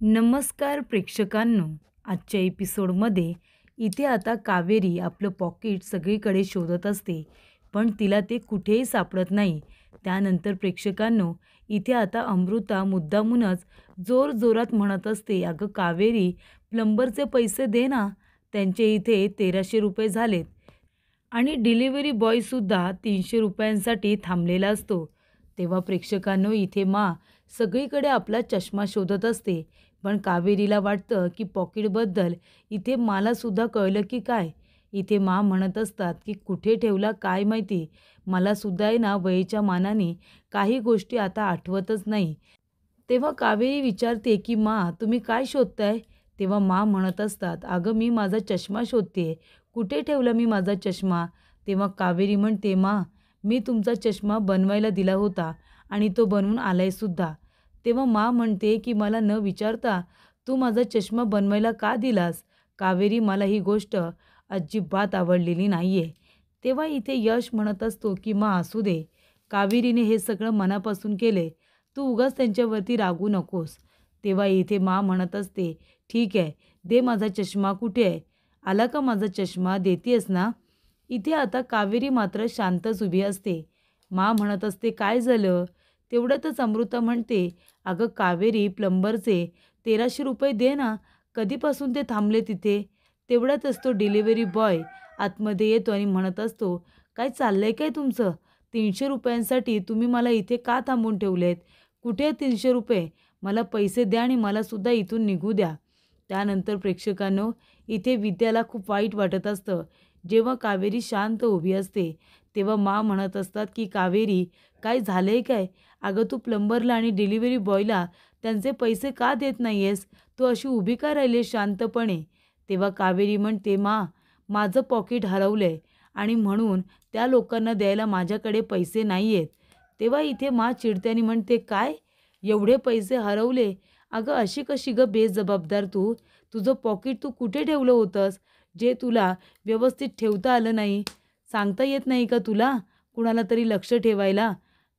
नमस्कार प्रेक्षकांनो, आजच्या एपिसोडमध्ये इथे आता कावेरी आपलं पॉकेट सगळीकडे शोधत असते, पण तिला ते कुठेही सापडत नाही. त्यानंतर प्रेक्षकांनो, इथे आता अमृता मुद्दामूनच जोरजोरात म्हणत असते, "अगं कावेरी, प्लंबरचे पैसे दे ना, त्यांचे इथे 1300 रुपये झालेत." आणि डिलिव्हरी बॉयसुद्धा 300 रुपयांसाठी थांबलेला असतो. तेव्हा प्रेक्षकांनो, इथे सगळीकडे आपला चष्मा शोधत असते, पण कावेरीला वाटतं की पॉकेटबद्दल इथे मलासुद्धा कळलं की काय. इथे म्हणत असतात की कुठे ठेवला काय माहिती, मलासुद्धा आहे ना वयेच्या मानाने काही गोष्टी आता आठवतच नाही. तेव्हा कावेरी विचारते की तुम्ही काय शोधताय?" तेव्हा म्हणत असतात, "अगं मी माझा चष्मा शोधते, कुठे ठेवला मी माझा चष्मा?" तेव्हा कावेरी म्हणते, मी तुमचा चष्मा बनवायला दिला होता आणि तो बनवून आलाय सुद्धा." तेव्हा म्हणते की "मला न विचारता तू माझा चष्मा बनवायला का दिलास?" कावेरी, मला ही गोष्ट अजिबात आवडलेली नाहीये. तेव्हा इथे यश म्हणत असतो की असू दे, कावेरीने हे सगळं मनापासून केले, तू उगाच त्यांच्यावरती रागू नकोस." तेव्हा इथे म्हणत असते, "ठीक आहे, दे माझा चष्मा, कुठे आहे? आला का माझा चष्मा, देतेस ना?" इथे आता कावेरी मात्र शांतच उभी असते. म्हणत असते, "काय झालं?" तेवढ्यातच अमृता म्हणते, "अगं कावेरी, प्लंबरचे 1300 रुपये दे ना, कधीपासून ते थांबले तिथे." तेवढ्यातच तो डिलिव्हरी बॉय आतमध्ये येतो आणि म्हणत असतो, "काय चाललंय काय तुमचं? 300 रुपयांसाठी तुम्ही मला इथे का थांबवून ठेवलेत? कुठे आहेत 300 रुपये? मला पैसे द्या आणि मलासुद्धा इथून निघू द्या." त्यानंतर प्रेक्षकांनो, इथे विद्याला खूप वाईट वाटत असतं. जेव्हा कावेरी शांत उभी असते, तेव्हा म्हणत असतात की "कावेरी, काय झालंय काय? अगं तू प्लंबरला आणि डिलिव्हरी बॉयला त्यांचे पैसे का देत नाही आहेस? तू अशी उभी का राहिली शांतपणे?" तेव्हा कावेरी म्हणते, माझं पॉकेट हरवलंय आणि म्हणून त्या लोकांना द्यायला माझ्याकडे पैसे नाही आहेत." तेव्हा इथे चिडते आणि म्हणते, "काय? एवढे पैसे हरवले? अगं अशी कशी गं बेजबाबदार तू? तुझं पॉकेट तू कुठे ठेवलं होतंस, जे तुला व्यवस्थित ठेवता आलं नाही? सांगता येत नाही का तुला कुणाला तरी लक्ष ठेवायला?"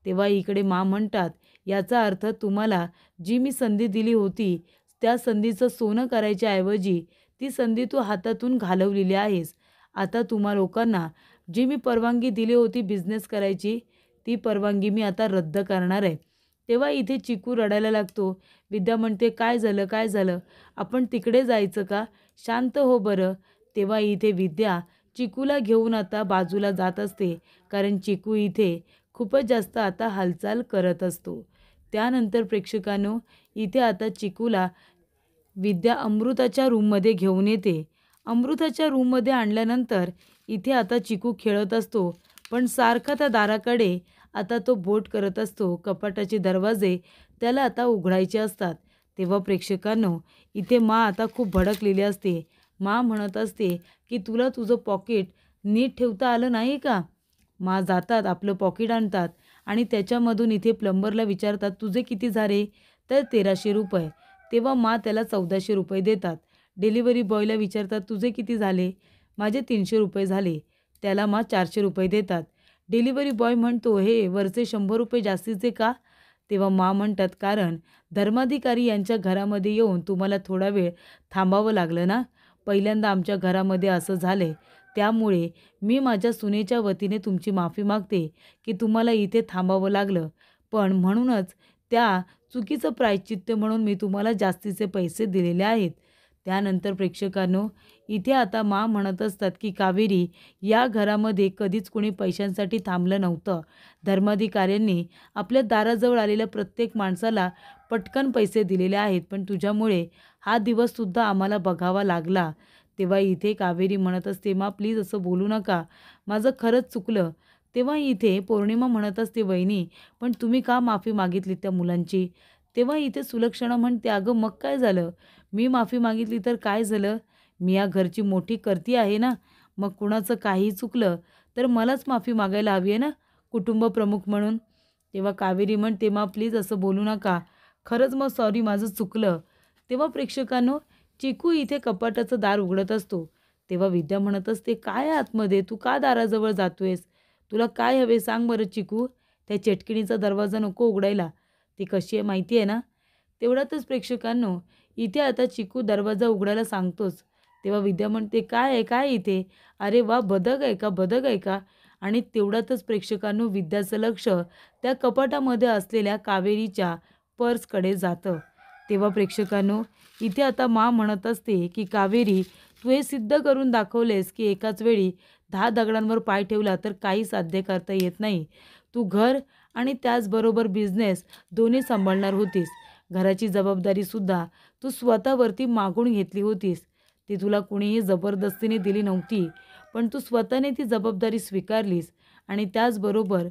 तेव्हा इकडे म्हणतात, "याचा अर्थ तुम्हाला जी मी संधी दिली होती, त्या संधीचं सोनं करायच्या ऐवजी ती संधी तू हातातून घालवलेली आहेस. आता तुम्हा लोकांना जी मी परवानगी दिली होती बिझनेस करायची, ती परवानगी मी आता रद्द करणार आहे." तेव्हा इथे चिकू रडायला लागतो. विद्या म्हणते, "काय झालं, काय झालं? आपण तिकडे जायचं का? शांत हो बरं." तेव्हा इथे विद्या चिकूला घेऊन आता बाजूला जात असते, कारण चिकू इथे खूपच जास्त आता हालचाल करत असतो. त्यानंतर प्रेक्षकांनो, इथे आता चिकूला विद्या अमृताच्या रूममध्ये घेऊन येते. अमृताच्या रूममध्ये आणल्यानंतर इथे आता चिकू खेळत असतो, पण सारखा त्या दाराकडे आता तो बोट करत असतो. कपाटाचे दरवाजे त्याला आता उघडायचे असतात. तेव्हा प्रेक्षकांनो, इथे आता खूप भडकलेली असते. म्हणत असते की "तुला तुझं पॉकेट नीट ठेवता आलं नाही का?" जातात, आपलं पॉकेट आणतात आणि त्याच्यामधून इथे प्लंबरला विचारतात, "तुझे किती झाले?" तर 1300 रुपये. तेव्हा त्याला 1400 रुपये देतात. डिलिव्हरी बॉयला विचारतात, "तुझे किती झाले?" "माझे 300 रुपये झाले." त्याला 400 रुपये देतात. डिलिव्हरी बॉय म्हणतो, "हे वरचे 100 रुपये जास्तीचे का?" तेव्हा म्हणतात, "कारण धर्माधिकारी यांच्या घरामध्ये येऊन तुम्हाला थोडा वेळ थांबावं लागलं ना. पहिल्यांदा आमच्या घरामध्ये असं झालंय. त्यामुळे मी माझ्या सुनेच्या वतीने तुमची माफी मागते की तुम्हाला इथे थांबावं लागलं. पण म्हणूनच त्या चुकीचं प्रायश्चित्त म्हणून मी तुम्हाला जास्तीचे पैसे दिलेले आहेत." त्यानंतर प्रेक्षकांनो, इथे आता म्हणत असतात की "कावेरी, या घरामध्ये कधीच कोणी पैशांसाठी थांबलं नव्हतं. धर्माधिकाऱ्यांनी आपल्या दाराजवळ आलेल्या प्रत्येक माणसाला पटकन पैसे दिलेले आहेत, पण तुझ्यामुळे हा दिवससुद्धा आम्हाला बघावा लागला." तेव्हा इथे कावेरी म्हणत असते, प्लीज असं बोलू नका, माझं खरंच चुकलं." तेव्हा इथे पौर्णिमा म्हणत असते, "वहिनी, पण तुम्ही का माफी मागितली त्या मुलांची?" तेव्हा इथे सुलक्षणा म्हणते, "अगं मग काय झालं? मी माफी मागितली तर काय झालं? मी या घरची मोठी करती आहे ना. मग कुणाचं काहीही चुकलं तर मलाच माफी मागायला हवी आहे ना, कुटुंब प्रमुख म्हणून." तेव्हा कावेरी म्हणते, प्लीज असं बोलू नका, खरंच सॉरी, माझं चुकलं." तेव्हा प्रेक्षकांनो, चिकू इथे कपाटाचं दार उघडत असतो. तेव्हा विद्या म्हणत असते, "काय आहे आतमध्ये? तू का दाराजवळ जातोयस? तुला काय हवे सांग बरं चिकू? त्या चेटकिणीचा दरवाजा नको उघडायला. ती कशी आहे माहिती आहे ना?" तेवढ्यातच प्रेक्षकांनो इथे आता चिकू दरवाजा उघडायला सांगतोच. तेव्हा विद्या म्हणते, "काय आहे, काय आहे इथे? अरे वाह! बदक आहे का? बदक आहे का?" आणि तेवढ्यातच प्रेक्षकांनो विद्याचं लक्ष त्या कपाटामध्ये असलेल्या कावेरीच्या पर्सकडे जातं. तेव्हा प्रेक्षकांनो इथे आता म्हणत असते, की "कावेरी, तू हे सिद्ध करून दाखवलेस, की एकाच वेळी 10 दगडांवर पाय ठेवला तर काही साध्य करता येत नाही. तू घर आणि त्याचबरोबर बिझनेस दोन्ही सांभाळणार होतीस. घराची जबाबदारीसुद्धा तू स्वतःवरती मागून घेतली होतीस. ती तुला कुणीही जबरदस्तीने दिली नव्हती, पण तू स्वतःने ती जबाबदारी स्वीकारलीस आणि त्याचबरोबर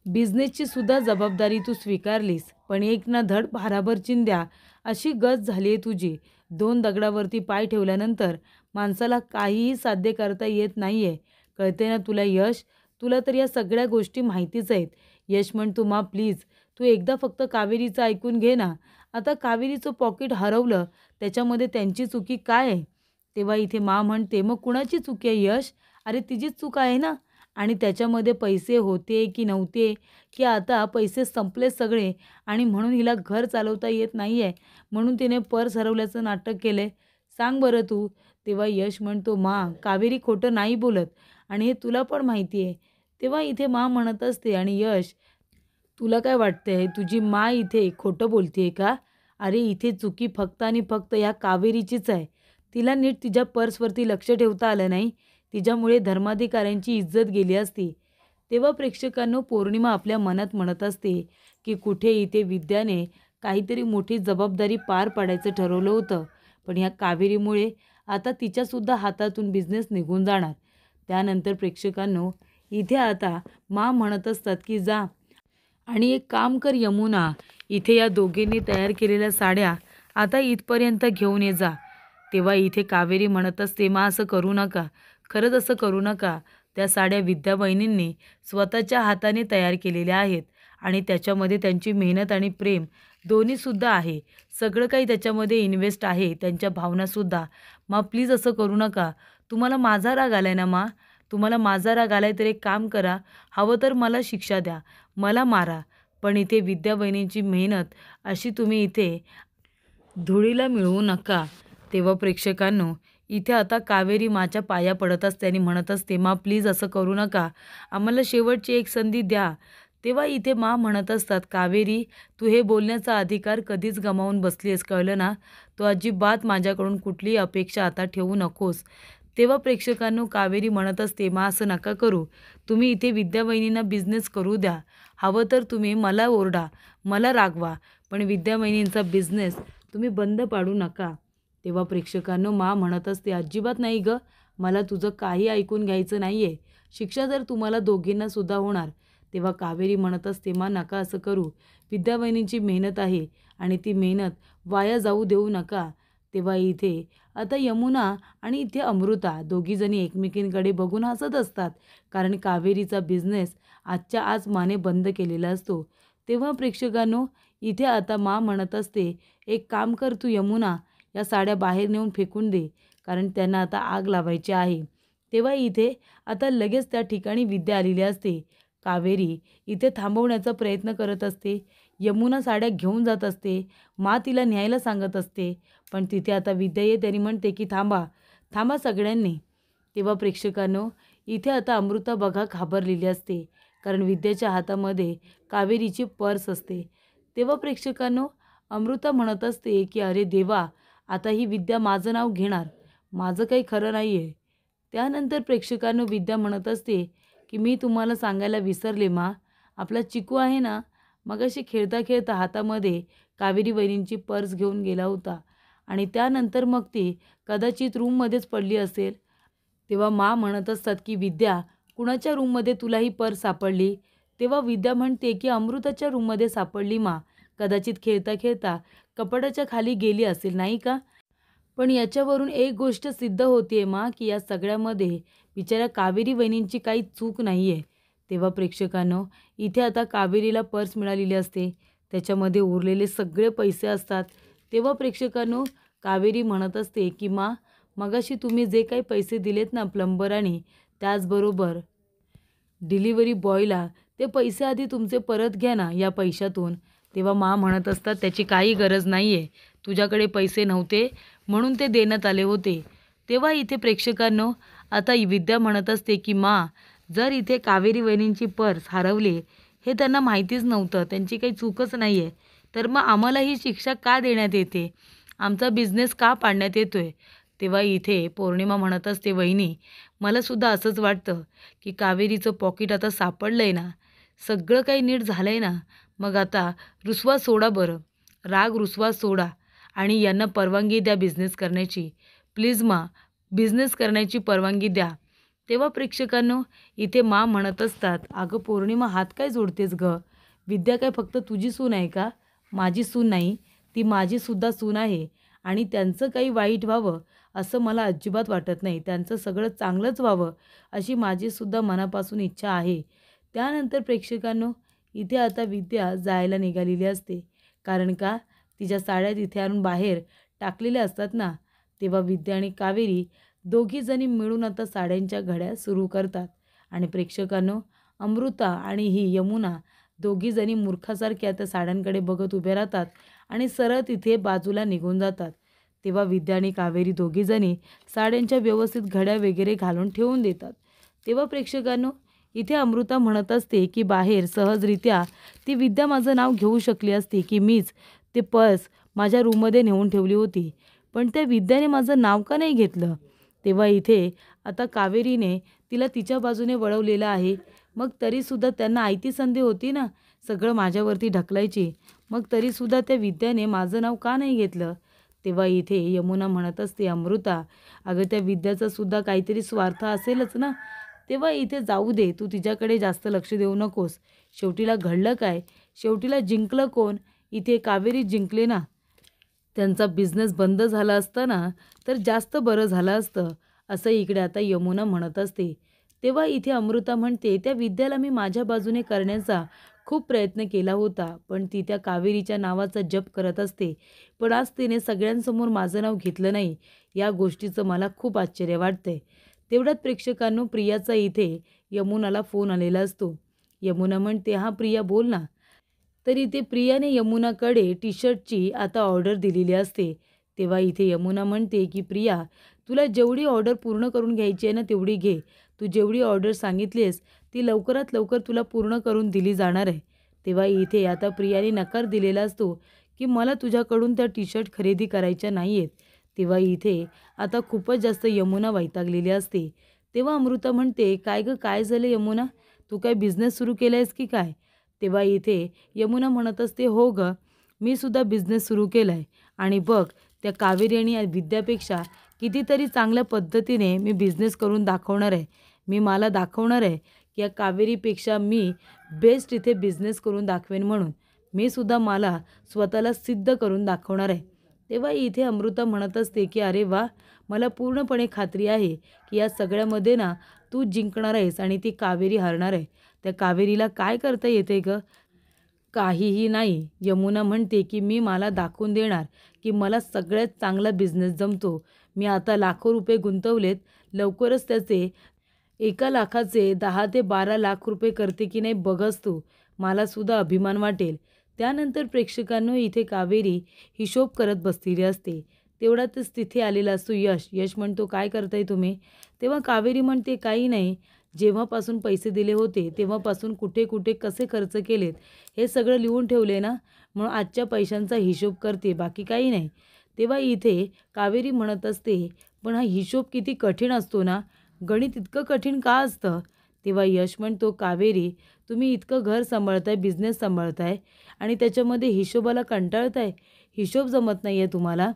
बिझनेसची सुद्धा जबाबदारी तू स्वीकारलीस. पण एक ना धड भाराभर चिंध्या अशी गत झाली आहे तुझी. 2 दगडावरती पाय ठेवल्यानंतर माणसाला काहीही साध्य करता येत नाही आहे. कळते ना तुला यश? तुला तर या सगळ्या गोष्टी माहितीच आहेत." यश म्हणतो, "मा प्लीज तू एकदा फक्त कावेरीचं ऐकून घे ना. आता कावेरीचं पॉकेट हरवलं त्याच्यामध्ये त्यांची चुकी काय आहे?" तेव्हा इथे म्हणते, "मग कुणाची चुकी आहे यश? अरे तिचीच चूक आहे ना. आणि त्याच्यामध्ये पैसे होते की नव्हते, की आता पैसे संपले सगळे आणि म्हणून हिला घर चालवता येत नाही आहे, म्हणून तिने पर्स हरवल्याचं नाटक केलं सांग बरं तू." तेव्हा यश म्हणतो, कावेरी खोटं नाही बोलत आणि हे तुला पण माहिती आहे." तेव्हा इथे म्हणत असते, "आणि यश, तुला काय वाटतंय तुझी इथे खोटं बोलतेय का? अरे इथे चुकी फक्त आणि फक्त या कावेरीचीच आहे. तिला नीट तिच्या पर्सवरती लक्ष ठेवता आलं नाही. तिच्यामुळे धर्माधिकाऱ्यांची इज्जत गेली असती." तेव्हा प्रेक्षकांनो पौर्णिमा आपल्या मनात म्हणत असते, की कुठे इथे विद्याने काहीतरी मोठी जबाबदारी पार पाडायचं ठरवलं होतं. पण ह्या कावेरीमुळे आता तिच्यासुद्धा हातातून बिझनेस निघून जाणार. त्यानंतर प्रेक्षकांनो इथे आता म्हणत असतात, की "जा आणि एक काम कर यमुना, इथे या दोघींनी तयार केलेल्या साड्या आता इथपर्यंत घेऊन ये जा." तेव्हा इथे कावेरी म्हणत असते, असं करू नका. खरंच असं करू नका. त्या साड्या विद्या वहिनींनी स्वतःच्या हाताने तयार केलेल्या आहेत आणि त्याच्यामध्ये त्यांची मेहनत आणि प्रेम दोन्हीसुद्धा आहे. सगळं काही त्याच्यामध्ये इन्व्हेस्ट आहे, त्यांच्या भावनासुद्धा. प्लीज असं करू नका. तुम्हाला माझा राग आलाय ना तुम्हाला माझा राग आलाय तर एक काम करा, हवं तर मला शिक्षा द्या, मला मारा. पण इथे विद्या वहिनींची मेहनत अशी तुम्ही इथे धुळीला मिळवू नका." तेव्हा प्रेक्षकांनो इथे आता कावेरी माच्या पाया पडत असते आणि म्हणत असते, प्लीज असं करू नका. आम्हाला शेवटची एक संधी द्या." तेव्हा इथे म्हणत असतात, "कावेरी, तू हे बोलण्याचा अधिकार कधीच गमावून बसली आहेस, कळलं ना? तू अजिबात माझ्याकडून कुठलीही अपेक्षा आता ठेवू नकोस." तेव्हा प्रेक्षकांनो कावेरी म्हणत असते, असं नका करू. तुम्ही इथे विद्या वहिनींना बिझनेस करू द्या. हवं तर तुम्ही मला ओरडा, मला रागवा, पण विद्या वहिनींचा बिझनेस तुम्ही बंद पाडू नका." तेव्हा प्रेक्षकांनो म्हणत असते, "अजिबात नाही गं, मला तुझं काही ऐकून घ्यायचं नाही आहे. शिक्षा जर तुम्हाला दोघींना सुद्धा होणार." तेव्हा कावेरी म्हणत असते, नका असं करू. विद्या वहिनींची मेहनत आहे आणि ती मेहनत वाया जाऊ देऊ नका." तेव्हा इथे आता यमुना आणि इथे अमृता दोघीजणी एकमेकींकडे बघून हसत असतात, कारण कावेरीचा बिझनेस आजच्या आज माने बंद केलेला असतो. तेव्हा प्रेक्षकांनो इथे आता म्हणत असते, "एक काम कर तू यमुना, या साड्या बाहेर नेऊन फेकून दे, कारण त्यांना आता आग लावायची आहे." तेव्हा इथे आता लगेच त्या ठिकाणी विद्या आलेली असते. कावेरी इथे थांबवण्याचा प्रयत्न करत असते. यमुना साड्या घेऊन जात असते. तिला न्यायला सांगत असते. पण तिथे आता विद्या येते आणि म्हणते, की "थांबा, थांबा सगळ्यांनी." तेव्हा प्रेक्षकांनो इथे आता अमृता बघा घाबरलेली असते, कारण विद्याच्या हातामध्ये कावेरीची पर्स असते. तेव्हा प्रेक्षकांनो अमृता म्हणत असते, की "अरे देवा, आता ही विद्या माझं नाव घेणार. माझं काही खरं नाही आहे." त्यानंतर प्रेक्षकांनो विद्या म्हणत असते, की "मी तुम्हाला सांगायला विसरले आपला चिकू आहे ना, मगाशी खेळता खेळता हातामध्ये कावेरी वहिनींची पर्स घेऊन गेला होता आणि त्यानंतर मग ती कदाचित रूममध्येच पडली असेल." तेव्हा म्हणत असतात, की "विद्या, कुणाच्या रूममध्ये तुला ही पर्स सापडली?" तेव्हा विद्या म्हणते, की "अमृताच्या रूममध्ये सापडली कदाचित खेळता खेळता कपाटाच्या खाली गेली असेल, नाही का?" पण याच्यावरून एक गोष्ट सिद्ध होते की या सगळ्यामध्ये बिचाऱ्या कावेरी वहिनींची काही चूक नाही आहे. तेव्हा प्रेक्षकांनो इथे आता कावेरीला पर्स मिळालेली असते. त्याच्यामध्ये उरलेले सगळे पैसे असतात. तेव्हा प्रेक्षकांनो कावेरी म्हणत असते, की मगाशी तुम्ही जे काही पैसे दिलेत ना प्लंबर आणि त्याचबरोबर डिलिव्हरी बॉयला, ते पैसे आधी तुमचे परत घ्या ना या पैशातून. तेव्हा मा म्हणत असतात त्याची काही गरज नाही आहे, तुझ्याकडे पैसे नव्हते म्हणून ते देण्यात आले होते. तेव्हा इथे प्रेक्षकांनो आता विद्या म्हणत असते की मा, जर इथे कावेरी वहिनींची पर्स हरवली हे त्यांना माहितीच नव्हतं, त्यांची काही चूकच नाही आहे, तर मग आम्हाला ही शिक्षा का देण्यात येते, आमचा बिझनेस का पाडण्यात येतोय. तेव्हा इथे पौर्णिमा म्हणत असते वहिनी, मलासुद्धा असंच वाटतं की कावेरीचं पॉकेट आता सापडलं आहे ना, सगळं काही नीट झालं आहे ना, मग आता रुसवा सोडा बरं, राग रुसवा सोडा आणि यांना परवानगी द्या बिझनेस करण्याची. प्लीज मा, बिझनेस करण्याची परवानगी द्या. तेव्हा प्रेक्षकांनो इथे मा म्हणत असतात, अगं पौर्णिमा हात काय जोडतेस गं, विद्या काय फक्त तुझी सून आहे का, माझी सून नाही, ती माझीसुद्धा सून आहे आणि त्यांचं काही वाईट व्हावं असं मला अजिबात वाटत नाही, त्यांचं सगळं चांगलंच व्हावं अशी माझीसुद्धा मनापासून इच्छा आहे. त्यानंतर प्रेक्षकांनो इथे आता विद्या जायला निघालेली असते, कारण का तिच्या साड्या तिथे आणून बाहेर टाकलेल्या असतात ना. तेव्हा विद्या आणि कावेरी दोघीजणी मिळून आता साड्यांच्या घड्या सुरू करतात आणि प्रेक्षकांनो अमृता आणि ही यमुना दोघीजणी मूर्खासारख्या त्या साड्यांकडे बघत उभे राहतात आणि सरळ तिथे बाजूला निघून जातात. तेव्हा विद्या आणि कावेरी दोघीजणी साड्यांच्या व्यवस्थित घड्या वगैरे घालून ठेवून देतात. तेव्हा प्रेक्षकांनो इथे अमृता म्हणत असते की बाहेर सहजरित्या ती विद्या माझं नाव घेऊ शकली असती की मीच ते पर्स माझ्या रूममध्ये नेऊन ठेवली होती, पण त्या विद्याने माझं नाव का नाही घेतलं. तेव्हा इथे आता कावेरीने तिला तिच्या बाजूने वळवलेलं आहे, मग तरीसुद्धा त्यांना आयती संधी होती ना सगळं माझ्यावरती ढकलायची, मग तरीसुद्धा त्या विद्याने माझं नाव का नाही घेतलं. तेव्हा इथे यमुना म्हणत असते, अमृता अगं त्या विद्याचा सुद्धा काहीतरी स्वार्थ असेलच ना. तेव्हा इथे जाऊ दे, तू तिच्याकडे जास्त लक्ष देऊ नकोस, शेवटीला घडलं काय, शेवटीला जिंकलं कोण, इथे कावेरी जिंकले ना. त्यांचा बिझनेस बंद झाला असता ना तर जास्त बरं झालं असतं, असं इकडे आता यमुना म्हणत असते. तेव्हा इथे अमृता म्हणते, त्या विद्याला मी माझ्या बाजूने करण्याचा खूप प्रयत्न केला होता, पण ती त्या कावेरीच्या नावाचा जप करत असते, पण आज तिने सगळ्यांसमोर माझं नाव घेतलं नाही, या गोष्टीचं मला खूप आश्चर्य वाटतंय. तेवढ्यात प्रेक्षकांनो प्रियाचा इथे यमुनाला फोन आलेला असतो. यमुना म्हणते, हां प्रिया बोल ना. तरी ते प्रियाने यमुनाकडे टी शर्टची आता ऑर्डर दिलेली असते. तेव्हा इथे यमुना म्हणते की प्रिया, तुला जेवढी ऑर्डर पूर्ण करून घ्यायची आहे ना तेवढी घे, तू जेवढी ऑर्डर सांगितलीस ती लवकरात लवकर तुला पूर्ण करून दिली जाणार आहे. तेव्हा इथे आता प्रियाने नकार दिलेला असतो की मला तुझ्याकडून त्या टी शर्ट खरेदी करायच्या नाही आहेत. तेव्हा इथे आता खूपच जास्त यमुना वैतागलेली असते. तेव्हा अमृता म्हणते, काय गं काय झालं यमुना, तू काय बिझनेस सुरू केला आहेस की काय. तेव्हा इथे यमुना म्हणत असते, हो गं, मी सुद्धा बिझनेस सुरू केला आहे आणि बघ त्या कावेरी आणि विद्यापेक्षा कितीतरी चांगल्या पद्धतीने मी बिझनेस करून दाखवणार आहे. मी मला दाखवणार आहे की या कावेरीपेक्षा मी बेस्ट इथे बिझनेस करून दाखवेन म्हणून. मी सुद्धा मला स्वतःला सिद्ध करून दाखवणार आहे. तेव्हा इथे अमृता म्हणत असते की अरे वा, मला पूर्णपणे खात्री आहे की या सगळ्यामध्ये ना तू जिंकणार आहेस आणि ती कावेरी हरणार आहे. त्या कावेरीला काय करता येते गं, काहीही नाही. यमुना म्हणते की मी मला दाखवून देणार की मला सगळ्यात चांगला बिझनेस जमतो. मी आता लाखो रुपये गुंतवलेत, लवकरच त्याचे 1,00,000चे 10 ते 12 लाख रुपये करते की नाही बघच तू, मलासुद्धा अभिमान वाटेल. त्यानंतर प्रेक्षकांनो इथे कावेरी हिशोब करत बसलेली असते. तेवढ्यातच तिथे आलेला असतो यश. यश म्हणतो, काय करताय तुम्ही. तेव्हा कावेरी म्हणते, काही नाही, जेव्हापासून पैसे दिले होते तेव्हापासून कुठे कुठे कसे खर्च केलेत हे सगळं लिहून ठेवले ना, म्हणून आजच्या पैशांचा हिशोब करते, बाकी काही नाही. तेव्हा इथे कावेरी म्हणत असते, पण हा हिशोब किती कठीण असतो ना, गणित इतकं कठीण का असतं. तेव्हा यश म्हणतो, कावेरी तुम्ही इतकं घर सांभाळताय, बिझनेस सांभाळताय आणि त्याच्यामध्ये हिशोबाला कंटाळताय, हिशोब जमत नाही आहे तुम्हाला.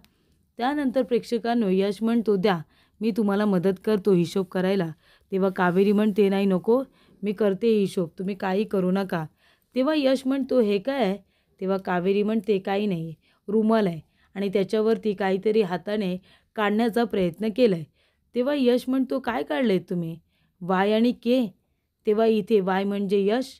त्यानंतर प्रेक्षकांनो यश म्हणतो, द्या मी तुम्हाला मदत करतो हिशोब करायला. तेव्हा कावेरी म्हणते, नाही नको, मी करते हिशोब, तुम्ही काही करू नका. तेव्हा यश म्हणतो, हे काय आहे. तेव्हा कावेरी म्हणते, काही नाही, रुमाल आहे आणि त्याच्यावरती काहीतरी हाताने काढण्याचा प्रयत्न केला आहे. तेव्हा यश म्हणतो, काय काढले तुम्ही. वाय आणि के. तेव्हा इथे वाय म्हणजे यश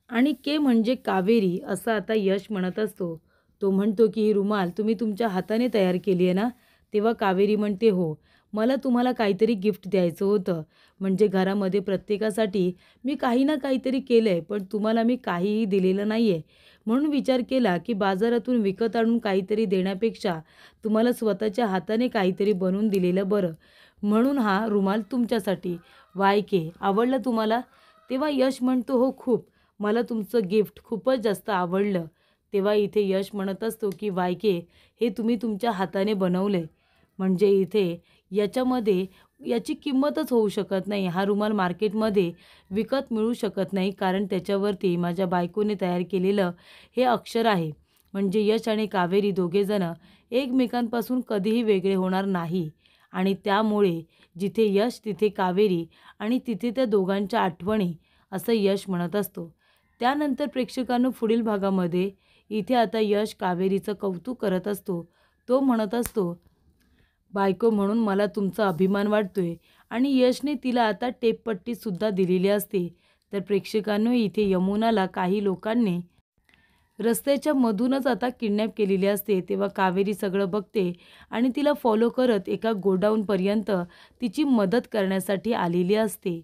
आणि के म्हणजे कावेरी असं आता यश म्हणत असतो. तो म्हणतो की ही रुमाल तुम्ही तुमच्या हाताने तयार केली आहे ना. तेव्हा कावेरी म्हणते, हो, मला तुम्हाला काहीतरी गिफ्ट द्यायचं होतं, म्हणजे घरामध्ये प्रत्येकासाठी मी काही ना काहीतरी केलं आहे, पण तुम्हाला मी काहीही दिलेलं नाही आहे, म्हणून विचार केला की बाजारातून विकत आणून काहीतरी देण्यापेक्षा तुम्हाला स्वतःच्या हाताने काहीतरी बनवून दिलेलं बरं. म्हणून हा रुमाल तुमच्यासाठी. वायके, आवडलं तुम्हाला? तेव्हा यश म्हणतो, हो खूप. मला तुमचं गिफ्ट खूपच जास्त आवडलं. तेव्हा इथे यश म्हणत असतो की वायके, हे तुम्ही तुमच्या हाताने बनवले. म्हणजे इथे याच्यामध्ये याची किंमतच होऊ शकत नाही. हा रुमाल मार्केटमध्ये विकत मिळू शकत नाही, कारण त्याच्यावरती माझ्या बायकोने तयार केलेलं हे अक्षर आहे. म्हणजे यश आणि कावेरी दोघेजणं एकमेकांपासून कधीही वेगळे होणार नाही. आणि त्यामुळे जिथे यश तिथे कावेरी आणि तिथे त्या दोघांच्या आठवणी, असं यश म्हणत असतो. त्यानंतर प्रेक्षकांनो पुढील भागामध्ये इथे आता यश कावेरीचं कौतुक करत असतो. तो म्हणत असतो, बायको म्हणून मला तुमचा अभिमान वाटतोय. आणि यशने तिला आता टेपपट्टीसुद्धा दिलेली असते. तर प्रेक्षकांनो इथे यमुनाला काही लोकांनी रस्त्याच्या मधूनच आता किडनॅप केलेली असते. तेव्हा कावेरी सगळं बघते आणि तिला फॉलो करत एका गोडाऊनपर्यंत तिची मदत करण्यासाठी आलेली असते.